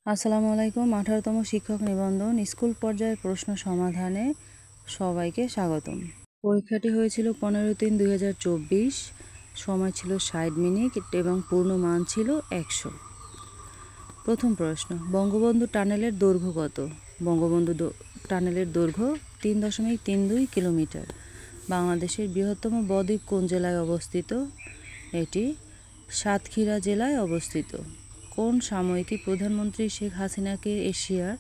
আসসালামু আলাইকুম। 18তম শিক্ষক নিবন্ধন স্কুল পর্যায়ের প্রশ্ন সমাধানে সবাইকে স্বাগতম। পরীক্ষাটি হয়েছিল 15/3/2024। সময় ছিল 60 মিনিট এবং পূর্ণ মান ছিল 100। প্রথম প্রশ্ন, বঙ্গবন্ধু টানেলের দৈর্ঘ্য কত? বঙ্গবন্ধু টানেলের দৈর্ঘ্য 3.32 কিলোমিটার। বাংলাদেশের বৃহত্তম বদ্বীপ কোন জেলায় অবস্থিত? এটি সাতক্ষীরা জেলায় অবস্থিত। কোন সাময়িকী প্রধানমন্ত্রী শেখ হাসিনাকে এশিয়ার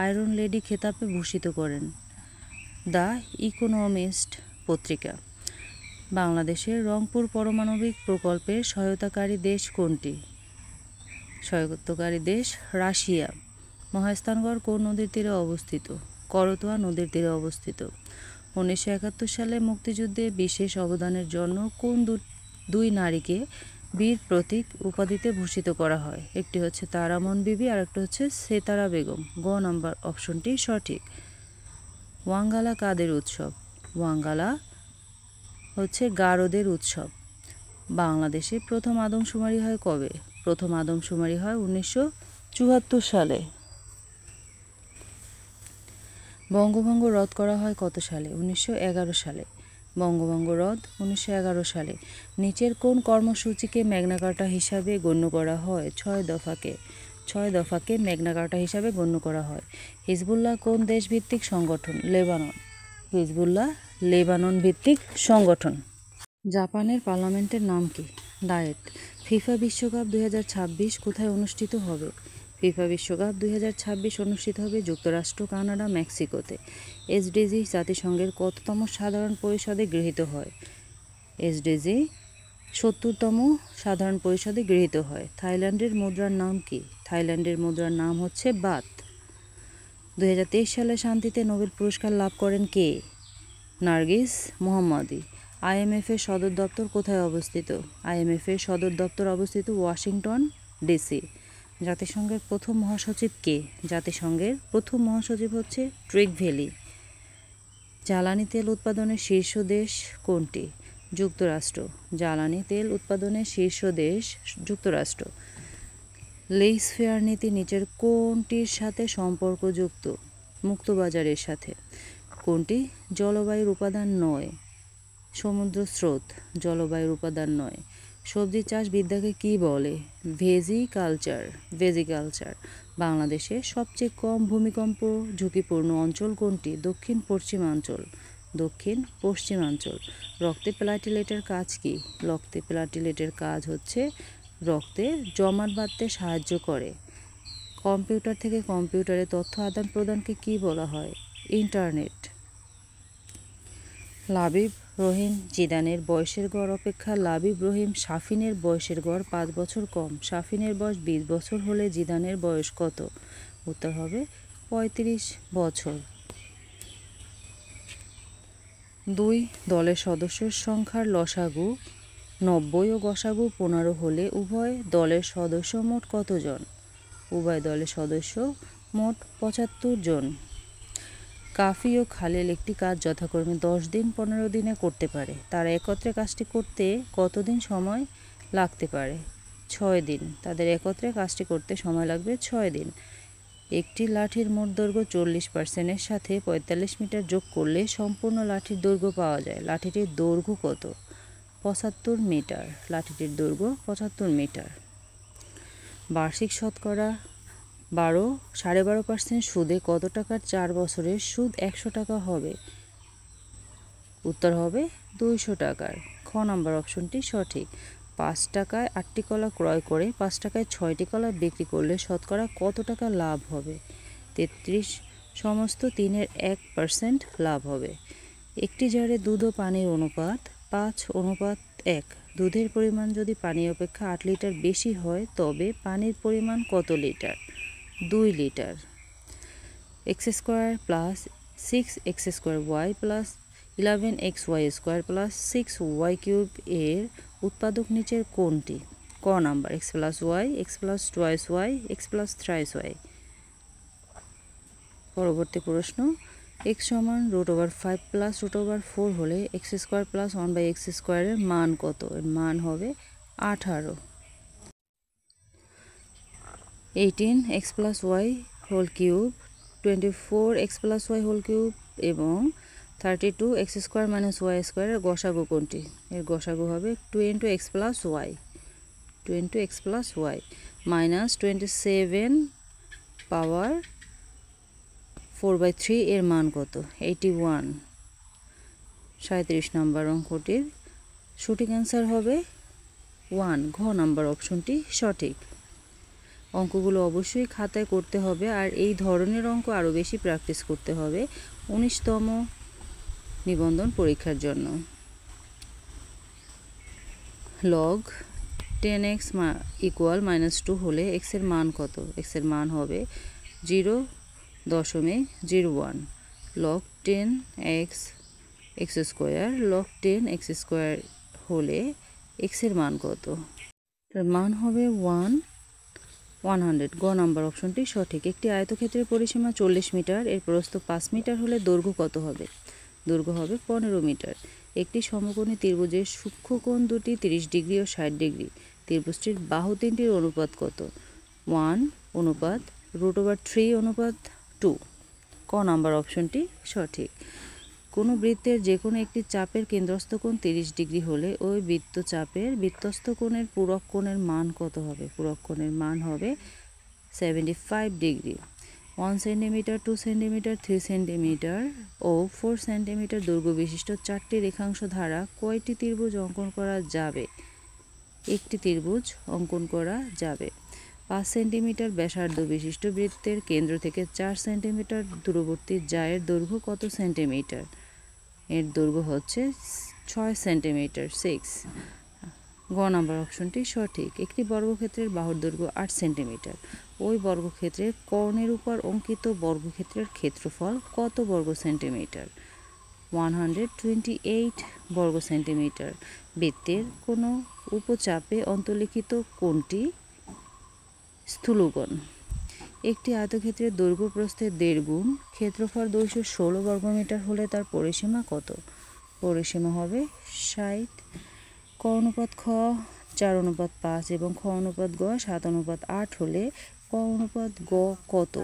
আয়রন লেডি খেতাবে ভূষিত করেন? দ্য ইকোনমিস্ট পত্রিকা। বাংলাদেশের রংপুর পারমাণবিক প্রকল্পের সহায়তাকারী দেশ কোনটি? সহায়তাকারী দেশ রাশিয়া। মহাস্থানগড় কোন নদীর তীরে অবস্থিত? করতোয়া নদীর তীরে অবস্থিত। 1971 সালে মুক্তিযুদ্ধে বিশেষ অবদানের জন্য কোন দুই নারীকে বীর প্রতীক উপাধিতে ভূষিত করা হয়? একটি হচ্ছে তারামন বিবি আর একটা হচ্ছে সেতারা বেগম। গ নাম্বার অপশনটি সঠিক। ওয়াঙ্গালা কাদের উৎসব? ওয়াঙ্গালা হচ্ছে গারোদের উৎসব। বাংলাদেশে প্রথম আদমশুমারি হয় কবে? প্রথম আদমশুমারি হয় 1974 সালে। বঙ্গভঙ্গ রদ করা হয় কত সালে? 1911 সালে। বঙ্গভঙ্গ রদ 1911 সালে। নিচের কোন কর্মসূচিকে ম্যাগনা কার্টা হিসাবে গণ্য করা হয়? 6 দফাকে ম্যাগনা কার্টা হিসাবে গণ্য করা হয়। হিজবুল্লাহ কোন দেশভিত্তিক সংগঠন? লেবানন। হিজবুল্লাহ লেবানন ভিত্তিক সংগঠন। জাপানের পার্লামেন্টের নাম কি? ডায়েট। ফিফা বিশ্বকাপ 2026 কোথায় অনুষ্ঠিত হবে? ফিফা বিশ্বকাপ 2026 অনুষ্ঠিত হবে যুক্তরাষ্ট্র, কানাডা, মেক্সিকোতে। এসডিজি জাতিসংঘের কততম সাধারণ পরিষদে গৃহীত হয়? এসডিজি 70তম সাধারণ পরিষদে গৃহীত হয়। থাইল্যান্ডের মুদ্রার নাম কি? থাইল্যান্ডের মুদ্রার নাম হচ্ছে বাত। 2023 সালে শান্তিতে নোবেল পুরস্কার লাভ করেন কে? নার্গিস মোহাম্মদী। আইএমএফের সদর দপ্তর কোথায় অবস্থিত? আইএমএফের সদর দপ্তর অবস্থিত ওয়াশিংটন ডিসি। জাতিসংঘের প্রথম মহাসচিব কে? জাতিসংঘের প্রথম মহাসচিব হচ্ছে ড্রেক ভ্যালি। জ্বালানি তেল উৎপাদনের শীর্ষ দেশ কোনটি? যুক্তরাষ্ট্র। জ্বালানি তেল উৎপাদনের শীর্ষ দেশ যুক্তরাষ্ট্র। লেইস ফেয়ার নীতি নিচের কোনটির সাথে সম্পর্কযুক্ত? মুক্তবাজারের সাথে। কোনটি জলবায়ুর উপাদান নয়? সমুদ্র স্রোত জলবায়ুর উপাদান নয়। সবজি চাষ বিদ্যাকে কি বলে? ভেজিকালচার। বাংলাদেশে সবচেয়ে কম ভূমিকম্প ঝুঁকিপূর্ণ অঞ্চল কোনটি? দক্ষিণ পশ্চিমাঞ্চল। রক্তে প্লাটিলেটের কাজ কি? রক্তে প্লাটিলেটের কাজ হচ্ছে রক্তে জমাট বাঁধতে সাহায্য করে। কম্পিউটার থেকে কম্পিউটারে তথ্য আদান প্রদানকে কি বলা হয়? ইন্টারনেট। লাবিব রহিম জিদানের বয়সের গড় অপেক্ষা লাবিব রহিম শাফিনের বয়সের গড় 5 বছর কম। শাফিনের বয়স 20 বছর হলে জিদানের বয়স কত? উত্তর হবে 35 বছর। 2 দলের সদস্যের সংখ্যার লসাগু 90 ও গসাগু 15 হলে উভয় দলের সদস্য মোট কতজন? উভয় দলের সদস্য মোট 75 জন। কাফি ও খালেল একটি কাজ যথাক্রমে 10 দিন 15 দিনে করতে পারে। তারা একত্রে কাজটি করতে কতদিন সময় লাগতে পারে? 6 দিন। তাদের একত্রে কাজটি করতে সময় লাগবে 6 দিন। একটি লাঠির মোট দৈর্ঘ্য 40%-এর সাথে 45 মিটার যোগ করলে সম্পূর্ণ লাঠির দৈর্ঘ্য পাওয়া যায়। লাঠিটির দৈর্ঘ্য কত? 75 মিটার। লাঠিটির দৈর্ঘ্য 75 মিটার। বার্ষিক শতকরা 12.5% সুদে কত টাকার 4 বছরের সুদ 100 টাকা হবে? উত্তর হবে 200 টাকার। খ নাম্বার অপশনটি সঠিক। 5 টাকায় 8টি কলা ক্রয় করে 5 টাকায় 6টি কলা বিক্রি করলে শতকরা কত টাকা লাভ হবে? 33 সমস্ত 3-এর 1% লাভ হবে। একটি জারে দুধ ও পানির অনুপাত 5:1। দুধের পরিমাণ যদি পানি অপেক্ষা 8 লিটার বেশি হয় তবে পানির পরিমাণ কত litre? 2 litre. x² plus 6x² plus 11xy² plus 6y³ এর উৎপাদক নিচের কোনটি? ক number x plus y, x plus 2y, x plus 3y। পরবর্তী প্রশ্ন, x সমান √5 প্লাস √4 হলে x² প্লাস 1/x² এর মান কত? এর মান হবে 18। 18x plus y whole cube, 24x plus y whole cube এবং 32x square minus y square এর গসাগু কোনটি? এর গসাগু হবে 2 into x plus y, 2 into x plus y minus 27 power 4/3 এর মান কত? 81। 37 নম্বর অঙ্কটির সঠিক অ্যান্সার হবে 1, ঘ নাম্বার অপশনটি সঠিক। অঙ্কগুলো অবশ্যই খাতায় করতে হবে, আর এই ধরনের অঙ্ক আরও বেশি প্র্যাকটিস করতে হবে 19তম নিবন্ধন পরীক্ষার জন্য। লগ 10x ইকুয়াল -2 হলে x এর মান কত? x এর মান হবে 0.01। Log 10x x square, log 10x square হলে x এর মান কত? এর মান হবে 100। গ নাম্বার অপশনটি সঠিক। একটি আয়তক্ষেত্রের পরিসীমা 40 মিটার, এর প্রস্থ 5 মিটার হলে দৈর্ঘ্য কত হবে? দৈর্ঘ্য হবে 15 মিটার। একটি সমকোণী ত্রিভুজের সূক্ষ্মকোণ দুটি 30 ডিগ্রি ও 60 ডিগ্রি। ত্রিভুজটির বাহু তিনটির অনুপাত কত? 1/√3/2। ক নাম্বার অপশনটি সঠিক। কোনো বৃত্তের যে কোনো একটি চাপের কেন্দ্রস্থ কোণ 30 ডিগ্রি হলে ওই বৃত্তচাপের বৃত্তস্থ কোণের পূরক কোণের মান কত হবে? পূরক কোণের মান হবে 75 ডিগ্রি। 1 সেন্টিমিটার, 2 সেন্টিমিটার, 3 সেন্টিমিটার ও 4 সেন্টিমিটার দৈর্ঘ্য বিশিষ্ট 4টি রেখাংশ দ্বারা কয়টি ত্রিভুজ অঙ্কন করা যাবে? একটি ত্রিভুজ অঙ্কন করা যাবে। 5 সেন্টিমিটার ব্যাসার্ধ বিশিষ্ট বৃত্তের কেন্দ্র থেকে 4 সেন্টিমিটার দূরবর্তী জায়ের দৈর্ঘ্য কত সেন্টিমিটার? এর দৈর্ঘ্য হচ্ছে 6 সেন্টিমিটার, 6। গ নাম্বার অপশনটি সঠিক। একটি বর্গক্ষেত্রের বাহুর দৈর্ঘ্য 8 সেন্টিমিটার। ওই বর্গক্ষেত্রের কর্ণের উপর অঙ্কিত বর্গক্ষেত্রের ক্ষেত্রফল কত বর্গ সেন্টিমিটার? 128 বর্গ সেন্টিমিটার। বৃত্তের কোনো উপচাপে অন্তর্লিখিত কোণটি স্থূলকোণ। একটি আয়তক্ষেত্রের দৈর্ঘ্য প্রস্থের 1.5 গুণ, ক্ষেত্রফল 216 বর্গমিটার হলে তার পরিসীমা কত? পরিসীমা হবে 60। ক অনুপাত খ 4:5 এবং খ অনুপাত গ 7:8 হলে ক অনুপাত গ কত?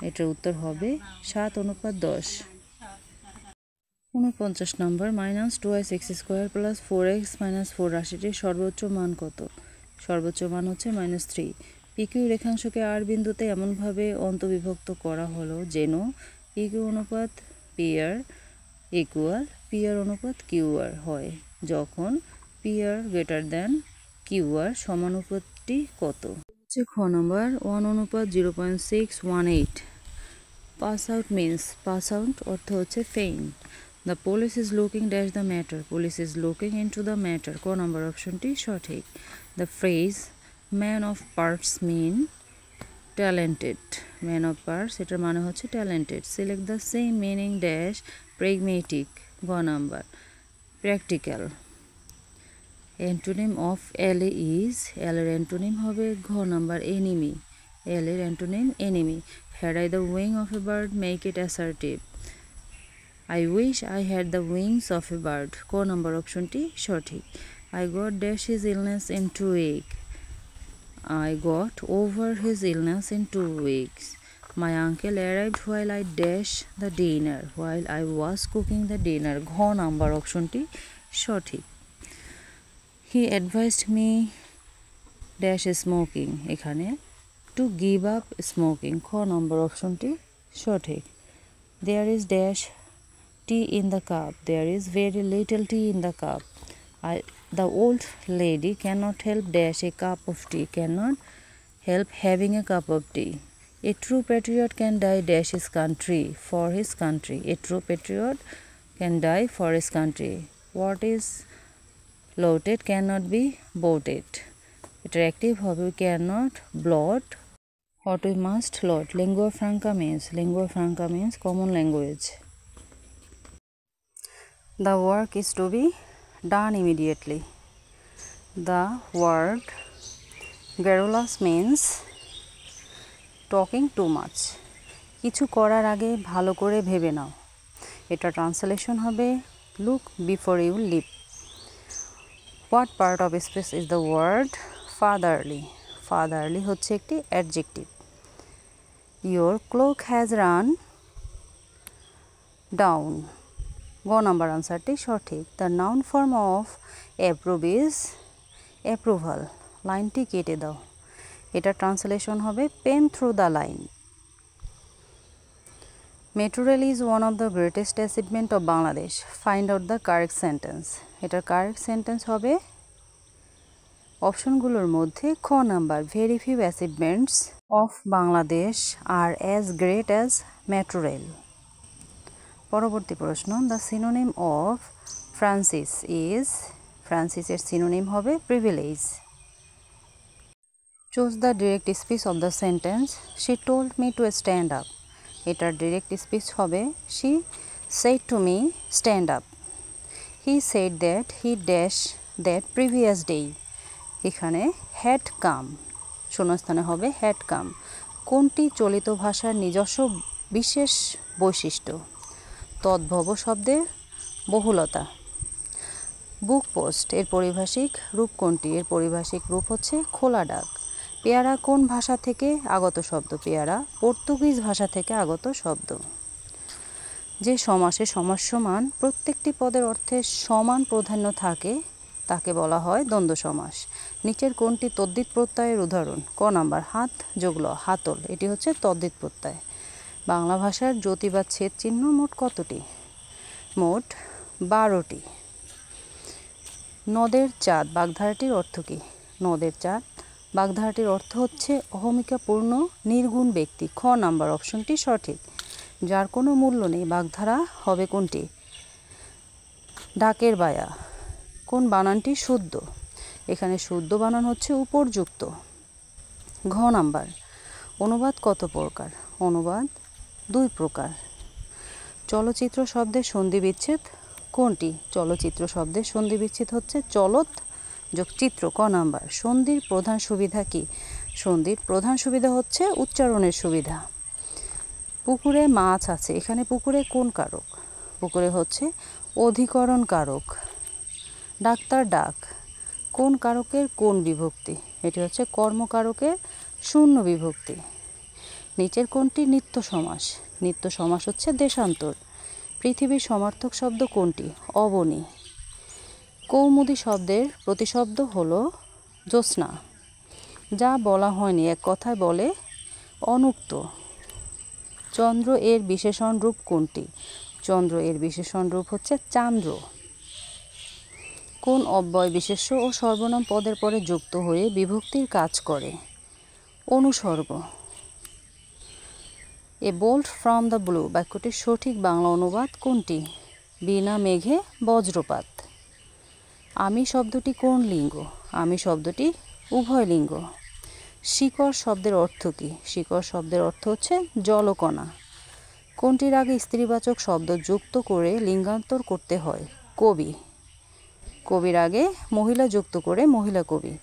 এটার উত্তর হবে 7:10। 49 নম্বর -2x² + 4x - 4 রাশিটির সর্বোচ্চ মান কত? সর্বোচ্চ মান হচ্ছে -3। PQ রেখাংশকে R বিন্দুতে এমনভাবে অন্তর্বিভক্ত করা হলো যেন PQ অনুপাত PR ইকুয়াল PR অনুপাত QR হয়, যখন PR greater than QR সমানুপাতটি কত? হচ্ছে খ number 1:0.618। Pass out means, pass out অর্থ হচ্ছে faint. The police is looking dash the matter, police is looking into the matter. ক নম্বর অপশনটি সঠিক। The phrase man of parts mean talented, man of parts এটার মানে হচ্ছে talented. Select the same meaning dash pragmatic. গ number practical. Antonym of ally is, এলের antonym হবে ঘ নাম্বার এনিমি, এলের antonym enemy. Had I the wing of a bird, make it assertive. I wish I had the wings of a bird. ক number অপশনটি সঠিক। I got dash his illness in 2 weeks. I got over his illness in 2 weeks. My uncle arrived while I dash the dinner, while I was cooking the dinner. ঘ number অপশনটি সঠিক। He advised me dash smoking, এখানে to give up smoking। খ নম্বর অপশনটি সঠিক। There is dash tea in the cup, there is very little tea in the cup. The old lady cannot help dash a cup of tea, cannot help having a cup of tea. A true patriot can die dash his country, for his country. A true patriot can die for his country. What is loaded cannot be boated. এটার active হবে cannot blot what we must load. Lingua franca means common language. The work is to be done immediately. The word garrulous means talking too much. কিছু করার আগে ভালো করে ভেবে নাও। এটা translation হবে look before you leap. What part of speech is the word fatherly? Fatherly হচ্ছে একটি adjective. Your clock has run down. গ নাম্বার আনসারটি সঠিক। The noun form of approve is approval. লাইনটি কেটে দাও। এটা ট্রান্সলেশন হবে pen through the line. Metro rail is one of the greatest achievement of Bangladesh. Find out the correct sentence. এটার correct sentence হবে অপশনগুলোর মধ্যে খ number, very few achievements of Bangladesh are as great as metro rail. পরবর্তী প্রশ্ন, the synonym of franchise is. ফ্রান্সিসের synonym হবে privilege. Choose the direct speech of the sentence she told me to stand up. এটার direct speech হবে she said to me stand up. He said that he dash that previous day. এখানে had come, শূন্যস্থানে হবে had come. কোনটি চলিত ভাষার নিজস্ব বিশেষ বৈশিষ্ট্য? তদ্ভব শব্দের বহুলতা। বুক পোস্ট এর পারিভাষিক রূপ কোনটি? এর পারিভাষিক রূপ হচ্ছে খোলা ডাক। পেয়ারা কোন ভাষা থেকে আগত শব্দ? পেয়ারা পর্তুগিজ ভাষা থেকে আগত শব্দ। যে সমাসে সমাসসমান প্রত্যেকটি পদের অর্থে সমান প্রাধান্য থাকে তাকে বলা হয় দ্বন্দ্ব সমাস। নিচের কোনটি তদ্ধিত প্রত্যয়ের উদাহরণ? ক নাম্বার, হাত যোগল হাতল, এটি হচ্ছে তদ্ধিত প্রত্যয়। বাংলা ভাষার জ্যোতি বা ছেদ চিহ্ন মোট কতটি? মোট 12টি। নদের চাঁদ বাগধারাটির অর্থ কী? নদের চাঁদ বাগধারাটির অর্থ হচ্ছে অহমিকাপূর্ণ নির্গুণ ব্যক্তি। খ নাম্বার অপশনটি সঠিক। যার কোনো মূল্য নেই বাগধারা হবে কোনটি? ডাকের বায়া। কোন বানানটি শুদ্ধ? এখানে শুদ্ধ বানান হচ্ছে উপরযুক্ত। ঘ নাম্বার, অনুবাদ কত প্রকার? অনুবাদ 2 প্রকার। চলচ্চিত্র শব্দের সন্ধি বিচ্ছেদ কোনটি? চলচ্চিত্র শব্দের সন্ধি বিচ্ছেদ হচ্ছে চলত যোগ চিত্র। ক নাম্বার, সন্ধির প্রধান সুবিধা কি? সন্ধির প্রধান সুবিধা হচ্ছে উচ্চারণের সুবিধা। পুকুরে মাছ আছে, এখানে পুকুরে কোন কারক? পুকুরে হচ্ছে অধিকরণ কারক। ডাক্তার ডাক কোন কারকের কোন বিভক্তি? এটি হচ্ছে কর্মকারকের শূন্য বিভক্তি। নিচের কোনটি নিত্য সমাস? নিত্য সমাস হচ্ছে দেশান্তর। পৃথিবীর সমার্থক শব্দ কোনটি? অবনী। কৌমুদী শব্দের প্রতিশব্দ হলো জ্যোৎস্না। যা বলা হয়নি এক কথায় বলে অনুক্ত। চন্দ্র এর বিশেষণ রূপ কোনটি? চন্দ্র এর বিশেষণ রূপ হচ্ছে চান্দ্র। কোন অব্যয় বিশেষ্য ও সর্বনাম পদের পরে যুক্ত হয়ে বিভক্তির কাজ করে? অনুসর্গ। A bolt from the blue বাক্যটির সঠিক বাংলা অনুবাদ কোনটি? বিনা মেঘে বজ্রপাত। আমি শব্দটি কোন লিঙ্গ? আমি শব্দটি উভয় লিঙ্গ। শিকড় শব্দের অর্থ কী? শিকড় শব্দের অর্থ হচ্ছে জলকণা। কোনটির আগে স্ত্রীবাচক শব্দ যুক্ত করে লিঙ্গান্তর করতে হয়? কবি। কবির আগে মহিলা যুক্ত করে মহিলা কবি।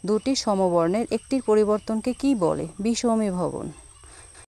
দুটি সমবর্ণের একটির পরিবর্তনকে কি বলে? বিষমীভবন।